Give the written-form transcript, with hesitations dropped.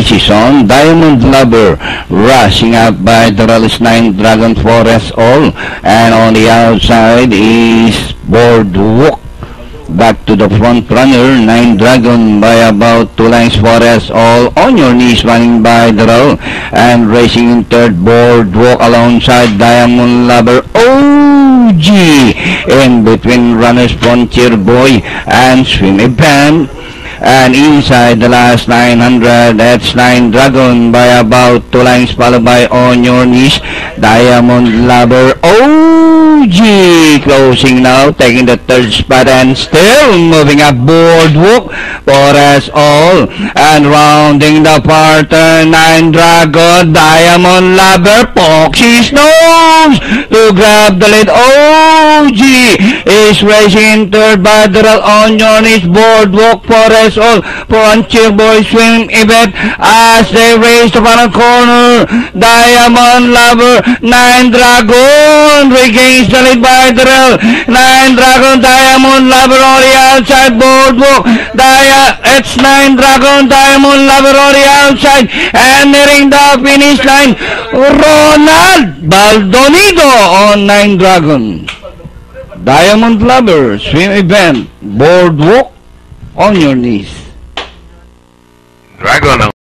races on. Diamond Lover rushing up by the rallies 9 Dragon Forest All, and on the outside is Boardwalk. Back to the front runner, 9 Dragon by about 2 lengths. Forest All on your knees running by the row, and racing in third, Boardwalk alongside Diamond Lover. OG in between runners, Frontier Boy and Swim Event. And inside the last 900, that's 9 Dragon by about 2 lengths, followed by On Your Knees, Diamond Lover. OG closing now, taking the third spot, and still moving up, Boardwalk, Forest All, and rounding the parter, 9 Dragon, Diamond Lover, Foxy's nose to grab the lead. OG is racing in third by the On Your Knees, Boardwalk, Forest All, Frontier Boy, Swim Event as they race the final corner. Diamond Lover, 9 Dragon regains the lead by the rail. 9 Dragon, Diamond Lover on the outside, Boardwalk. It's 9 Dragon, Diamond Lover on the outside, and nearing the finish line, Ronald Baldonido on 9 Dragon. Diamond Lover, Swim Event, Boardwalk, On Your Knees. Dragon ang